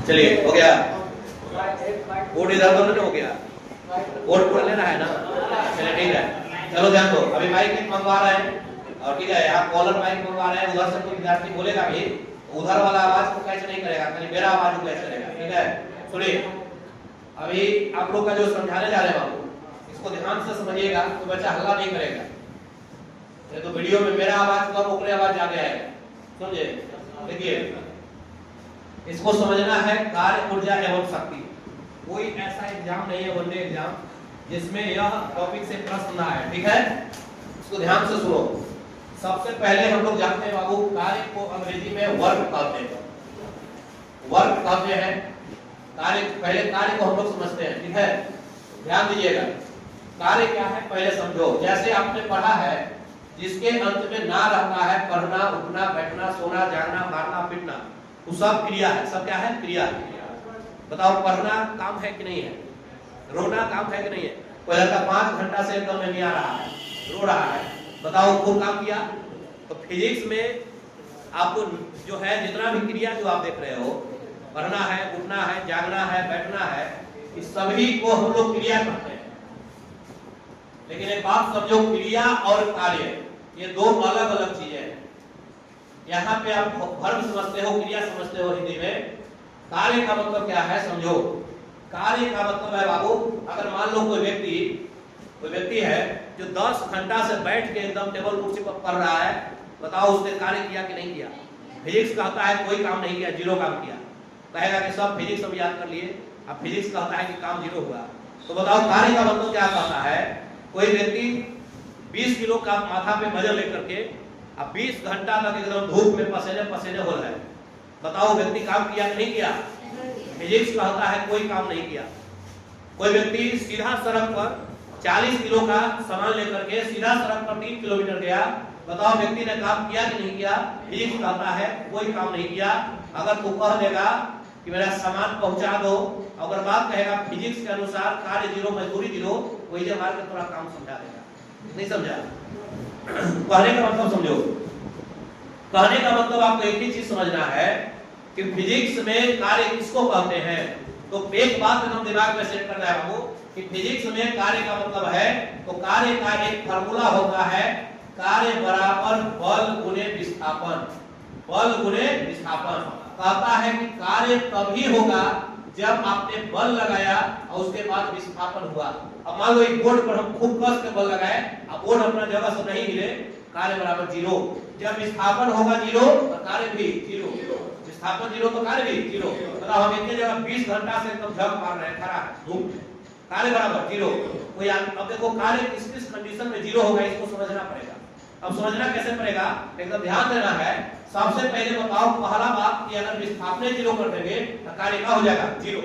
चलिए हो गया, बोर्ड इधर दोनों हो गया, बोर्ड पूरा लेना है ना, चलिए ठीक है। चलो ध्यान दो, अभी माइक मंगवा रहे हैं और ठीक है, यहाँ कॉलर माइक मंगवा रहे हैं, उधर से कोई विद्यार्थी बोलेगा भी उधर वाला आवाज को कैच नहीं करेगा, खाली मेरा आवाज को कैच करेगा, ठीक है। सुनिए, अभी आप लोग का जो समझाने जा रहे हैं बाबू, इसको ध्यान से समझिएगा, तो बच्चा हल्ला नहीं करेगा। ये तो वीडियो में मेरा आवाज कम ओकरे आवाज आगे आएगा, समझे। देखिए, इसको समझना है कार्य, ऊर्जा एवं शक्ति। कोई ऐसा एग्जाम नहीं है, वनडे एग्जाम, जिसमें यह टॉपिक से प्रश्न ना आए, ठीक है। इसको ध्यान से सुनो। सबसे पहले हम लोग जानते हैं बाबू, कार्य को अंग्रेजी में वर्क कहते हैं, वर्क कहते हैं कार्य। पहले कार्य को हम लोग समझते हैं, ठीक है, ध्यान दीजिएगा। कार्य क्या है पहले समझो। जैसे आपने पढ़ा है, जिसके अंत में ना रहता है पढ़ना, उठना, बैठना, सोना, जागना, मारना, पीटना, वो सब क्रिया है। सब क्या है? क्रिया। बताओ, पढ़ना काम है कि नहीं है? रोना काम है कि नहीं है? कोई लड़का 5 घंटा से एकदम नहीं आ रहा है, रो रहा है, बताओ वो काम किया? तो फिजिक्स में आपको जो है जितना भी क्रिया जो आप देख रहे हो, पढ़ना है, उठना है, जागना है, बैठना है, इस सभी को हम लोग क्रिया कहते हैं। लेकिन एक बात समझो, क्रिया और कार्य ये दो अलग अलग चीजें हैं। यहाँ पे आप वर्ब समझते हो, क्रिया समझते हो हिंदी में। कार्य का मतलब क्या है समझो। कार्य का मतलब है बाबू, अगर मान लो कोई व्यक्ति है जो 10 घंटा से बैठ के एकदम टेबल कुर्सी पर पढ़ रहा है, बताओ उसने कार्य किया कि नहीं किया? फिजिक्स कहता है कोई काम नहीं किया, 0 काम किया। कहेगा कि सब फिजिक्स हम याद कर लिए, अब फिजिक्स कहता है कि काम 0 हुआ। तो बताओ कार्य का मतलब क्या कहता है? कोई व्यक्ति 20 किलो का माथा पे वजन लेकर के अब 20 घंटा तक एकदम धूप में पसीने पसीने हो रहा है, बताओ व्यक्ति काम किया कि नहीं किया? फिजिक्स कहता है कोई काम नहीं किया। कोई व्यक्ति सीधा सड़क पर 40 किलो का सामान लेकर के सीधा सड़क पर 3 किलोमीटर गया, बताओ व्यक्ति ने काम किया कि नहीं किया? फिजिक्स कहता है कोई काम नहीं किया। अगर तू कह देगा कि मेरा सामान पहुंचा दो, अगर बात कहेगा फिजिक्स के अनुसार कार्य 0 मजदूरी 0, वही जब मार के थोड़ा काम समझा देगा। नहीं समझा? कहने का मतलब समझो। कहने का मतलब आपको एक ही चीज समझना है कि फिजिक्स में कार्य किसको कहते हैं। तो एक बात एकदम दिमाग में सेट करना है बाबू कि फिजिक्स में कार्य का मतलब है, तो कार्य का एक फार्मूला होता है, कार्य बराबर बल गुणे विस्थापन। बल गुणे विस्थापन कहता है कि कार्य तभी होगा जब आपने बल लगाया और उसके बाद विस्थापन हुआ। अब मान लो एक बोर्ड पर हम खूब कस के बल लगाए, अब बोर्ड अपना जगह से नहीं हिले, कार्य बराबर 0। जब विस्थापन होगा 0 तो कार्य भी 0, विस्थापन 0 तो कार्य भी 0। मतलब हम इतने जगह 20 घंटा से एकदम झक मार रहे हैं खड़ा है धूप, कार्य बराबर 0। कोई अब देखो कार्य किस किस कंडीशन में 0 होगा, इसको समझना पड़ेगा। अब समझना कैसे पड़ेगा, एकदम ध्यान देना है। सबसे पहले बताओ पहला बात कि अगर विस्थापन 0 कर देंगे तो कार्य क्या हो जाएगा? 0।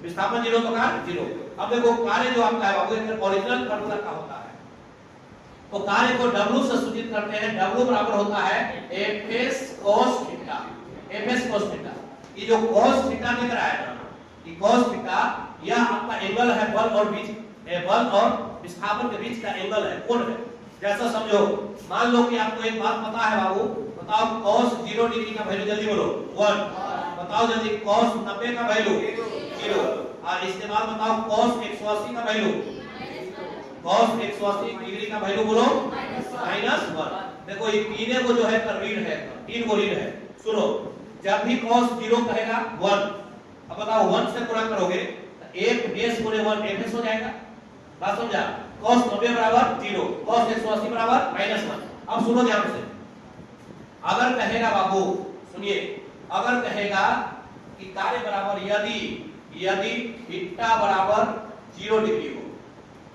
विस्थापन 0 तो कार्य 0। अब देखो कार्य जो आपका है बाबू एक ओरिजिनल फार्मूला का होता है, तो कार्य को W से सूचित करते हैं। W बराबर होता है Fs cos theta. Fs cos theta, ये जो cos थीटा दिख रहा है ना, ये cos थीटा यह आपका एंगल है बल और बीच, बल और विस्थापन के बीच का एंगल है, कोण है। जैसा समझो, मान लो कि आपको एक बात पता है बाबू, बताओ cos 0 डिग्री का वैल्यू जल्दी बोलो 1, बताओ जल्दी cos 90 का वैल्यू 0, और इसके बाद बताओ cos 180 का वैल्यू, cos 180 डिग्री का वैल्यू बोलो -1। देखो ये तीनों को जो है रीड है, 3 को रीड है। सुनो, जब भी cos 0 कहेगा 1, अब बताओ 1 से गुणा करोगे तो Fs गुणे 1 Fs हो जाएगा। बात समझा? cos 90 बराबर 0, cos 180 बराबर -1। अब सुनो ध्यान से, अगर कहेगा बाबू, सुनिए, अगर कहेगा कि कार्य बराबर यदि थीटा बराबर 0 डिग्री हो,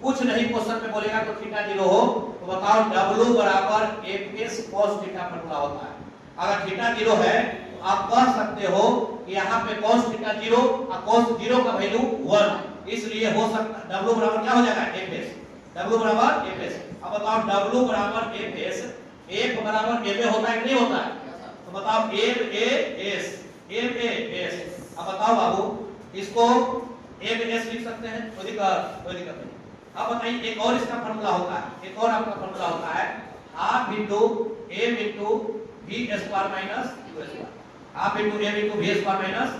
कुछ नहीं क्वेश्चन में बोलेगा तो थीटा 0 हो, तो बताओ W बराबर Fs cos थीटा फार्मूला होता है। अगर थीटा 0 है तो आप कह सकते हो कि यहाँ पे cos थीटा 0 और cos 0 का वैल्यू 1, इसलिए हो सकता W बराबर क्या हो जाएगा? Fs। W बराबर Fs। अब बताओ W बराबर Fs, F बराबर Ma होता है कि नहीं होता है? तो बताओ MAS। अब बताओ बाबू, इसको MAS लिख सकते हैं, कोई दिक्कत नहीं। अब बताइए एक और इसका फार्मूला होता है, एक और आपका फार्मूला होता है half into m into v square minus u square, half into m into v square minus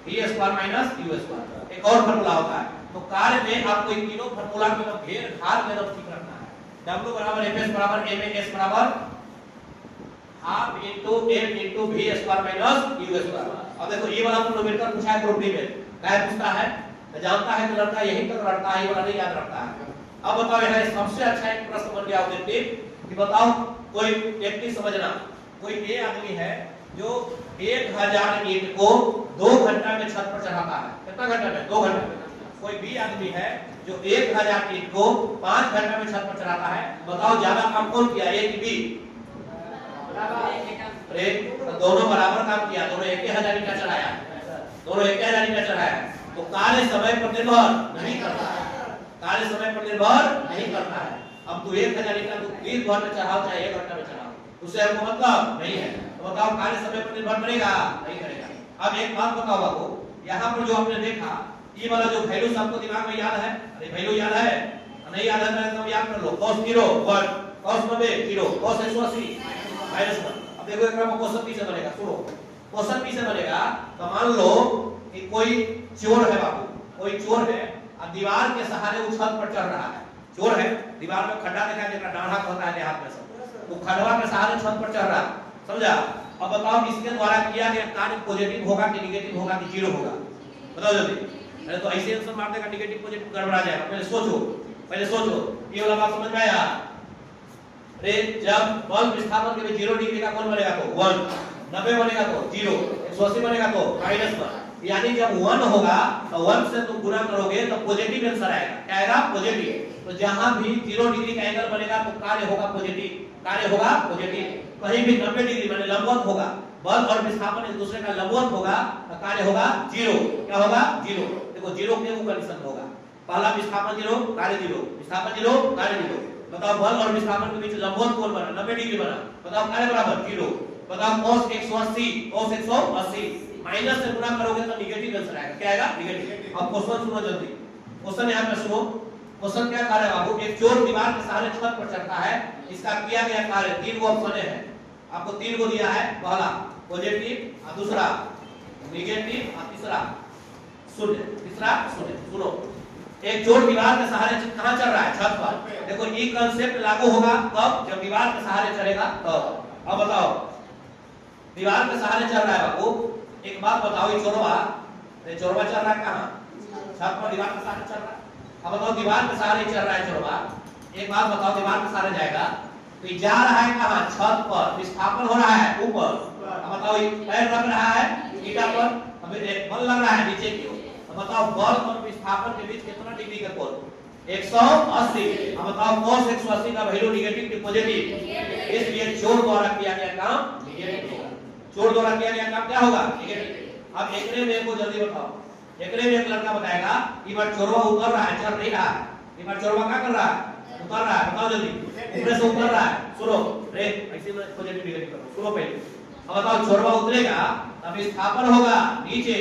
v square minus u square. एक और फार्मूला होता है, तो कार्य में आपको इन तीनों फार्मूला में घेर घार में ठीक रखना है। w बराबर fs बराबर ma s बराबर half into m into v square minus u square. अब देखो ये वाला न्यूमेरिकल पूछा है ग्रुप डी में, क्या पूछता है, जानता है कि लड़का यही तक रखता है, ये वाला नहीं याद रखता है। अब बताओ यहाँ सबसे अच्छा एक प्रश्न बन गया ऑब्जेक्टिव कि बताओ कोई टेक्निक समझना, कोई ये आदमी है जो 1000 ईंट को 2 घंटा में छत पर चढ़ाता है। कितना घंटा में? 2 घंटा में। कोई बी आदमी है जो 1000 ईंट को 5 घंटा में छत पर चढ़ाता है। बताओ ज्यादा काम कौन किया, ए कि बी? अरे दोनों बराबर काम किया, दोनों 1000 ईंट चढ़ाया, दोनों 1000 ईंट चढ़ाया। तो कार्य समय पर निर्भर नहीं करता है, कार्य समय पर निर्भर नहीं करता है। अब तू 1000 ईंट तू 30 घंटे में चढ़ाओ चाहे 1 घंटा में चढ़ाओ, उससे हमको मतलब नहीं है। तो बताओ कार्य समय पर निर्भर करेगा? नहीं करेगा। अब एक बात बताओ आपको, यहाँ पर जो आपने देखा ये वाला जो वैल्यू सबको दिमाग में याद है? अरे वैल्यू याद है? नहीं याद है तो एकदम याद कर लो। cos 0 1, cos 90 0, cos 180 -1। अब देखो एक में क्वेश्चन पीछे बनेगा, सुनो क्वेश्चन पीछे बनेगा। तो मान लो कि कोई चोर है बाबू, कोई चोर है और दीवार के सहारे वो छत पर चढ़ रहा है। चोर है, दीवार में खड्डा देखा है, जेकरा डाढ़ा कहता है देहात में सब, तो खड़वा के सहारे छत पर चढ़ रहा, समझा? अब बताओ इसके द्वारा किया गया कार्य पॉजिटिव होगा कि नेगेटिव होगा कि जीरो होगा? बताओ जल्दी। अरे तो ऐसे आंसर मार देगा नेगेटिव पॉजिटिव गड़बड़ा जाएगा। पहले सोचो, पहले सोचो, ये वाला बात समझ में आया? अरे जब बल्ब विस्थापन के लिए 0 डिग्री का कोण बनेगा तो 1, 90 बनेगा तो 0, 180 बनेगा तो -1। यानी जब 1 होगा तो 1 से तुम गुणा करोगे तो पॉजिटिव आंसर आएगा। क्या आएगा? पॉजिटिव। तो जहां भी 0 डिग्री का एंगल बनेगा तो कार्य होगा पॉजिटिव, कार्य होगा पॉजिटिव। कहीं भी 90 डिग्री माने लंबवत होगा, बल और विस्थापन एक दूसरे का लंबवत होगा तो कार्य होगा 0। क्या होगा? 0। देखो 0 के वो कंडीशन होगा, पहला विस्थापन 0 कार्य 0, विस्थापन 0 कार्य 0। बताओ बल और विस्थापन के बीच लंबवत कोण बना 90 डिग्री बना, बताओ कार्य बराबर 0। बताओ cos 180 cos 180 माइनस से गुणा करोगे तो नेगेटिव आंसर आएगा। क्या आएगा? नेगेटिव। अब क्वेश्चन सुनो जल्दी, क्वेश्चन यहाँ पे सुनो। क्वेश्चन क्या कार्य है बाबू? एक चोर दीवार के सहारे छत पर चढ़ता है, इसका किया गया कार्य 3 ऑप्शन है, आपको 3 को दिया है। पहला पॉजिटिव और दूसरा नेगेटिव और तीसरा शून्य, तीसरा शून्य। सुनो, एक चोर दीवार के सहारे कहां चढ़ रहा है? छत पर। देखो ये कांसेप्ट लागू होगा कब? जब दीवार के सहारे चढ़ेगा तब। अब बताओ दीवार के सहारे चढ़ रहा है बाबू, एक बात बताओ, ये चोरवा चढ़ रहा है कहां? छत पर दीवार के सहारे चढ़ रहा है। अब बताओ दीवार के सहारे चढ़ रहा है चोरवा, एक बात बताओ दीवार के सहारे जाएगा तो ये जा रहा है कहां? छत पर, विस्थापन हो रहा है ऊपर। अब बताओ ये पैर रख रहा है ईटा पर, अब बल लग रहा है नीचे की ओर। अब बताओ बल और विस्थापन के बीच कितना डिग्री का कोण? 180। अब बताओ cos 180 का वैल्यू नेगेटिव कि पॉजिटिव? इसलिए चोर द्वारा किया गया काम नेगेटिव होगा। चोर द्वारा किया गया काम क्या होगा? नेगेटिव। अब एकरे में को जल्दी बताओ, एकरे में एक लड़का बताएगा कि बार चोरवा उतर रहा है, चढ़ नहीं रहा है। ये बार चोरवा क्या कर रहा है? उतर रहा है। बताओ जल्दी, ऊपर से उतर रहा है। सुनो रे, ऐसे में पॉजिटिव नेगेटिव करो। सुनो पहले, अब बताओ चोरवा उतरेगा तब विस्थापन होगा नीचे,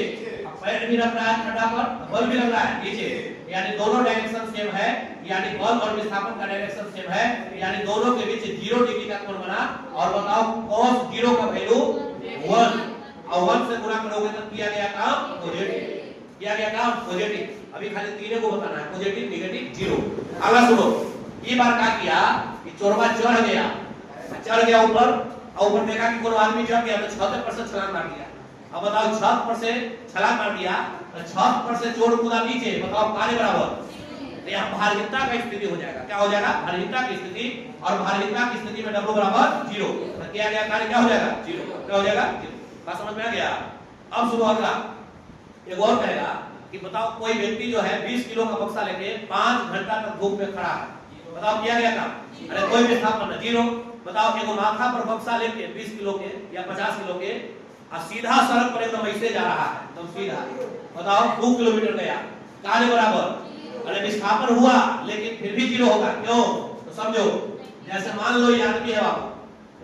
पैर भी रख रहा है खड्डा पर, बल भी लग रहा है नीचे, यानी दोनों डायरेक्शन सेम है, यानी बल और विस्थापन का डायरेक्शन सेम है, यानी दोनों के बीच 0 डिग्री का कोण बना। और बताओ cos 0 का वैल्यू 1 और 1 से गुणा करोगे तो किया गया काम पॉजिटिव, किया गया काम पॉजिटिव। अभी खाली तीनों को बताना है, पॉजिटिव नेगेटिव 0। अगला सुनो, ये बार क्या किया कि चोरवा चढ़ गया ऊपर, और ऊपर देखा कि कोई आदमी चढ़ गया तो छत पर से छलांग मार दिया। अब बताओ छत पर से छलांग मार दिया तो छत पर से चोर कूदा नीचे, बताओ कार्य बराबर? तो यहाँ भारिता का स्थिति हो जाएगा। क्या हो जाएगा? भारिता की स्थिति। और भारिता की स्थिति में W बराबर 0, तो किया गया कार्य क्या हो जाएगा? 0। क्या हो जाएगा? 0। बात समझ में आ गया? अब सुनो अगला, एक और कहेगा कि बताओ कोई व्यक्ति जो है 20 किलो का बक्सा लेके 5 घंटा तक धूप में खड़ा है, बताओ किया गया काम? अरे कोई विस्थापन 0। बताओ एगो माथा पर बक्सा लेके 20 किलो के या 50 किलो के और सीधा सड़क पर एकदम ऐसे जा रहा है, एकदम सीधा, बताओ 2 किलोमीटर गया, कार्य बराबर? अरे विस्थापन हुआ लेकिन फिर भी 0 होगा। क्यों? तो समझो, जैसे मान लो ये आदमी है बाबू,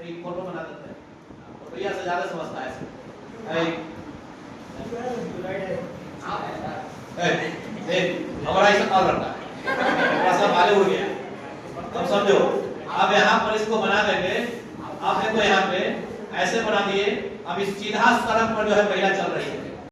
एक फोटो बना देते हैं, फोटो से ज्यादा समझता है हमारा ऐसा कॉल रखता है, सब आगे उड़ गया। अब समझो, अब यहाँ पर इसको बना देंगे, आप देखो यहाँ पे ऐसे बना दिए। अब इस सीधा सड़क पर जो है महिला चल रही है,